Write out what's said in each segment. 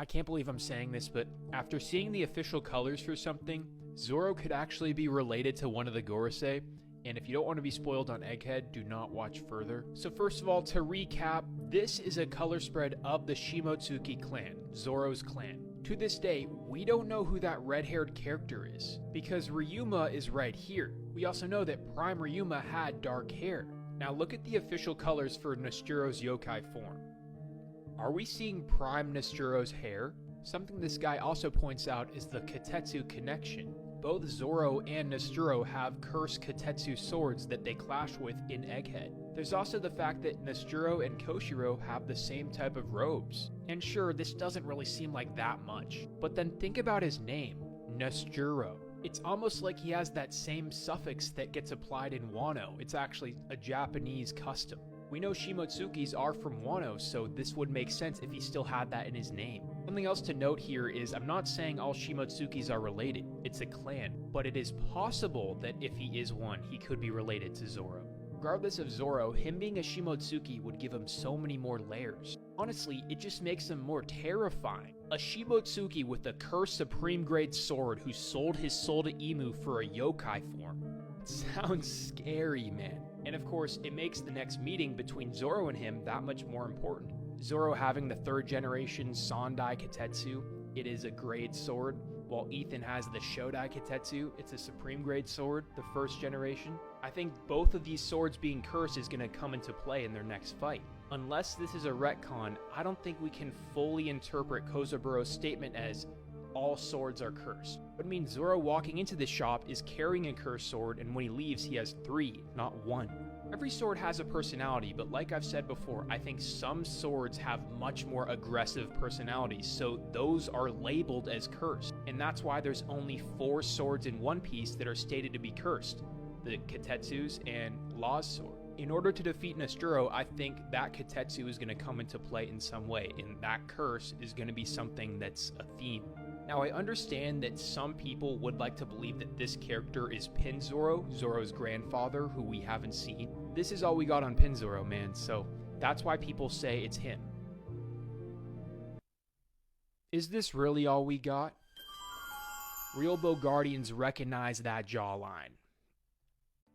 I can't believe I'm saying this, but after seeing the official colors for something, Zoro could actually be related to one of the Gorosei, and if you don't want to be spoiled on Egghead, do not watch further. So first of all, to recap, this is a color spread of the Shimotsuki clan, Zoro's clan. To this day, we don't know who that red-haired character is, because Ryuma is red here. We also know that Prime Ryuma had dark hair. Now look at the official colors for Nesturo's yokai form. Are we seeing Prime Nesturo's hair? Something this guy also points out is the Katetsu connection. Both Zoro and Nesturo have cursed Katetsu swords that they clash with in Egghead. There's also the fact that Nesturo and Koshiro have the same type of robes. And sure, this doesn't really seem like that much, but then think about his name, Nesturo. It's almost like he has that same suffix that gets applied in Wano. It's actually a Japanese custom. We know Shimotsukis are from Wano, so this would make sense if he still had that in his name. Something else to note here is I'm not saying all Shimotsukis are related. It's a clan, but it is possible that if he is one, he could be related to Zoro. Regardless of Zoro, him being a Shimotsuki would give him so many more layers. Honestly, it just makes him more terrifying. A Shimotsuki with a cursed supreme grade sword who sold his soul to Imu for a yokai form. It sounds scary, man. And of course, it makes the next meeting between Zoro and him that much more important. Zoro having the 3rd generation Sandai Katetsu, it is a grade sword, while Ethan has the Shodai Katetsu, it's a supreme grade sword, the 1st generation. I think both of these swords being cursed is going to come into play in their next fight. Unless this is a retcon, I don't think we can fully interpret Kozaburo's statement as all swords are cursed. But it means Zoro walking into the shop is carrying a cursed sword, and when he leaves he has 3, not 1. Every sword has a personality, but like I've said before, I think some swords have much more aggressive personalities, so those are labeled as cursed. And that's why there's only 4 swords in One Piece that are stated to be cursed. The Katetsus and Law's sword. In order to defeat Nesturo, I think that Katetsu is going to come into play in some way, and that curse is going to be something that's a theme. Now, I understand that some people would like to believe that this character is Pinzoro, Zoro's grandfather, who we haven't seen. This is all we got on Pinzoro, man, so that's why people say it's him. Is this really all we got? Real Bogardians recognize that jawline.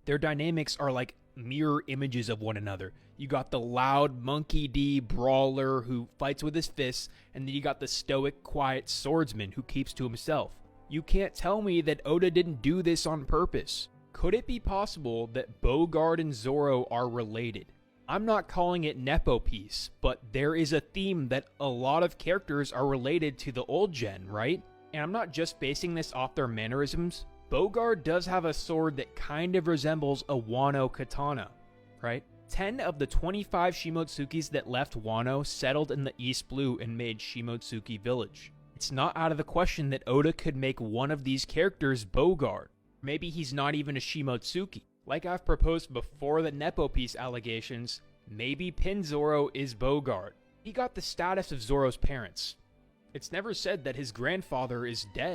Their dynamics are like mirror images of one another. You got the loud Monkey D brawler who fights with his fists, and then you got the stoic, quiet swordsman who keeps to himself. You can't tell me that Oda didn't do this on purpose. Could it be possible that Bogard and Zoro are related? I'm not calling it Nepo piece, but there is a theme that a lot of characters are related to the old gen, right? And I'm not just basing this off their mannerisms. Bogard does have a sword that kind of resembles a Wano katana, right? 10 of the 25 Shimotsukis that left Wano settled in the East Blue and made Shimotsuki Village. It's not out of the question that Oda could make one of these characters Bogard. Maybe he's not even a Shimotsuki. Like I've proposed before the Nepo piece allegations, maybe Pinzoro is Bogard. He got the status of Zoro's parents. It's never said that his grandfather is dead.